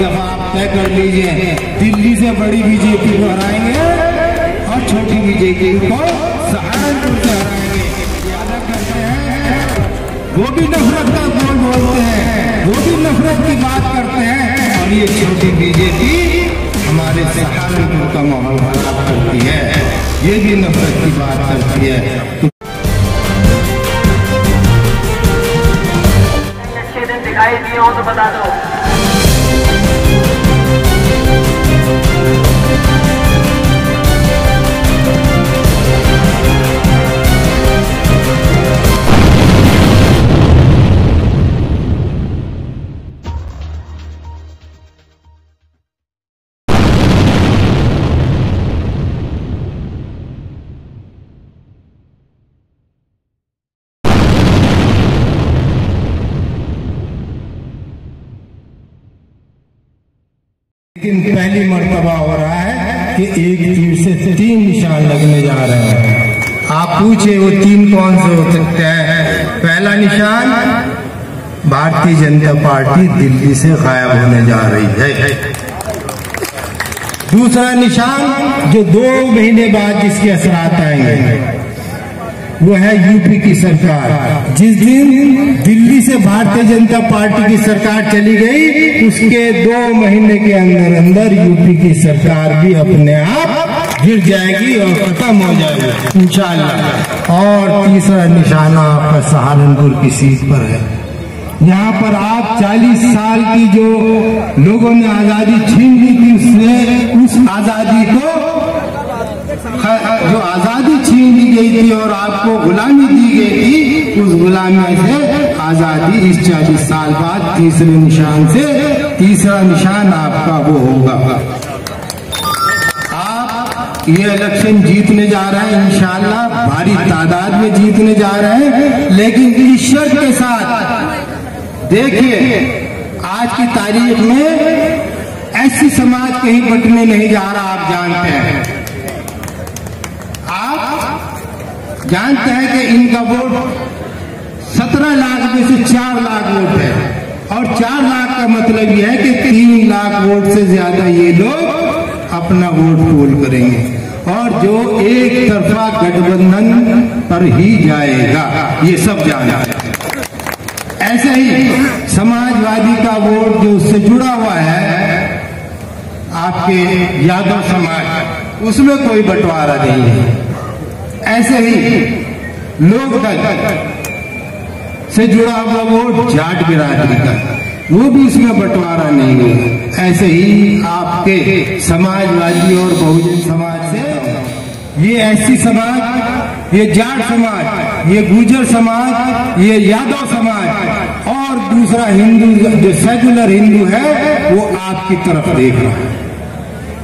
दफा आप तय कर लीजिए, दिल्ली से बड़ी बीजेपी को हराएंगे और छोटी बीजेपी को सहारनपुर से हराएंगे। वादा करते हैं, वो भी नफरत का बोल बोलते हैं, वो भी नफरत की बात करते हैं, और ये छोटी बीजेपी हमारे सहारनपुर का माहौल खराब करती है, ये भी नफरत की बात करती है। दिखाई दिए हो तो बता दो। लेकिन पहली मर्तबा हो रहा है कि एक तीर से 3 निशान लगने जा रहे हैं। आप पूछे वो 3 कौन से हो सकते हैं? पहला निशान, भारतीय जनता पार्टी दिल्ली से गायब होने जा रही है। दूसरा निशान, जो 2 महीने बाद जिसके असरात आएंगे, वो है यूपी की सरकार। जिस दिन दिल्ली से भारतीय जनता पार्टी की सरकार चली गई, उसके 2 महीने के अंदर अंदर यूपी की सरकार भी अपने आप गिर जाएगी और खत्म हो जाएगी इंशाअल्लाह। और तीसरा निशाना आपका सहारनपुर की सीट पर है। यहाँ पर आप 40 साल की जो लोगों ने आजादी छीन ली थी, उसने उस आजादी को, जो आजादी छीन ली गई थी और आपको गुलामी दी गई थी, उस गुलामी से आजादी इस 40 साल बाद तीसरे निशान से, तीसरा निशान आपका वो होगा। आप ये इलेक्शन जीतने जा रहे हैं इंशाअल्लाह, भारी तादाद में जीतने जा रहे हैं, लेकिन इस शर्त के साथ, देखिए आज की तारीख में ऐसी समाज कहीं बंटने नहीं जा रहा। आप जानते हैं, आप जानते हैं कि इनका वोट 17 लाख में से 4 लाख वोट है, और 4 लाख का मतलब यह है कि 3 लाख वोट से ज्यादा ये लोग अपना वोट पोल करेंगे, और जो एक तरफा गठबंधन पर ही जाएगा, ये सब जानते हैं। ऐसे ही समाजवादी का वोट जो उससे जुड़ा हुआ है, आपके यादव समाज, उसमें कोई बंटवारा नहीं है। ऐसे ही लोकदल से जुड़ा हुआ वोट जाट बिरादरी का, वो भी इसमें बंटवारा नहीं है। ऐसे ही आपके समाजवादी और बहुजन समाज से, ये ऐसी समाज, ये जाट समाज, ये गुर्जर समाज, ये यादव समाज और दूसरा हिंदू जो सेकुलर हिंदू है, वो आपकी तरफ देख रहा है,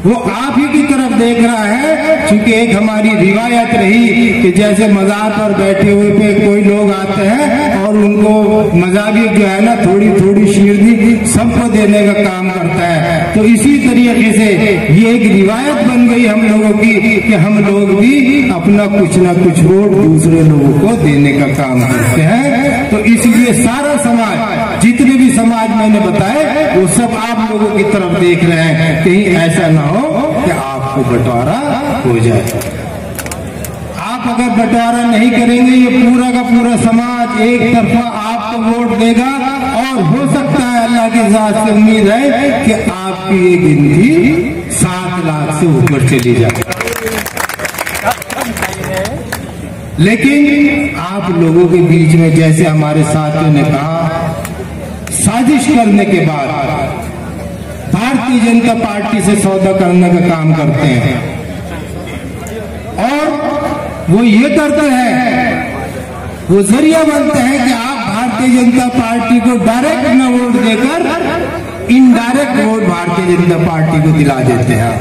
वो आप ही की तरफ देख रहा है। क्योंकि एक हमारी रिवायत रही कि जैसे मजार पर बैठे हुए पे कोई लोग आते हैं और उनको मजाबिक जो है ना थोड़ी थोड़ी शीरनी सबको देने का काम करता है, तो इसी तरीके से ये एक रिवायत बन गई हम लोगों की कि हम लोग भी अपना कुछ ना कुछ वोट दूसरे लोगों को देने का काम करते हैं। तो इसलिए सारा समाज, जितने भी समाज मैंने बताए, वो सब आप लोगों की तरफ देख रहे हैं, कहीं ऐसा ना हो कि आपको बंटवारा हो जाए। आप अगर बंटवारा नहीं करेंगे, ये पूरा का पूरा समाज एक तरफा आपको वोट देगा, और हो सकता है, अल्लाह की ज़ात से उम्मीद है कि आपकी ये गिनती 7 लाख से ऊपर चली जाए। लेकिन आप लोगों के बीच में, जैसे हमारे साथियों ने कहा, साजिश करने के बाद भारतीय जनता पार्टी से सौदा करने का काम करते हैं, और वो ये करते हैं, वो जरिया बनते हैं कि आप भारतीय जनता पार्टी को डायरेक्ट न वोट देकर indirect vote Bharatiya Janata party को दिला देते हैं।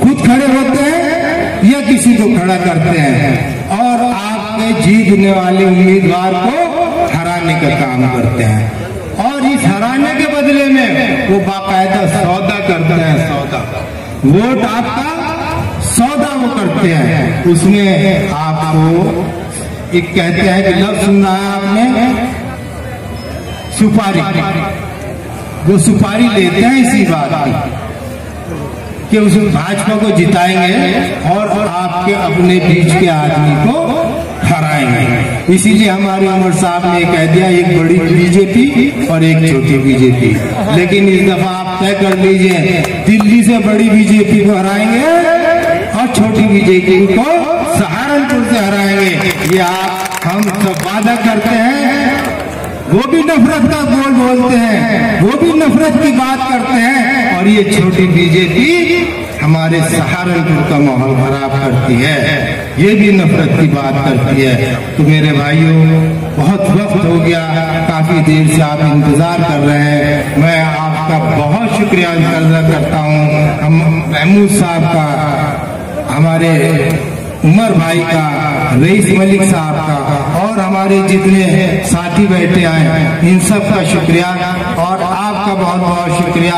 खुद खड़े होते हैं या किसी को खड़ा करते हैं, और आपके जीतने वाले उम्मीदवार को हराने का काम करते हैं, और इस हराने के बदले में वो बाकायदा सौदा करते हैं। सौदा, वोट आपका सौदा वो करते हैं। उसमें आपको एक कहते हैं कि लफ्ज सुना है आपने, सुपारी। वो सुपारी लेते हैं इसी बात की कि उस भाजपा को जिताएंगे और आपके अपने बीच के आदमी को हराएंगे। इसीलिए हमारे उमर साहब ने कह दिया एक बड़ी बीजेपी और एक छोटी बीजेपी। लेकिन इस दफा आप तय कर लीजिए, दिल्ली से बड़ी बीजेपी को हराएंगे और छोटी बीजेपी को सहारनपुर से हराएंगे। ये आप हम सब वादा करते हैं। वो भी नफरत का बोल बोलते हैं, वो भी नफरत की बात करते हैं, और ये छोटी बीजेपी हमारे सहारनपुर का माहौल खराब करती है, ये भी नफरत की बात करती है। तो मेरे भाइयों, बहुत वक्त हो गया, काफी देर से आप इंतजार कर रहे हैं। मैं आपका बहुत शुक्रिया अदा करता हूँ, हम महमूद साहब का, हमारे उमर भाई का, रईस मलिक साहब का, और हमारे जितने साथी बैठे आए इन सब का शुक्रिया, और आपका बहुत बहुत शुक्रिया।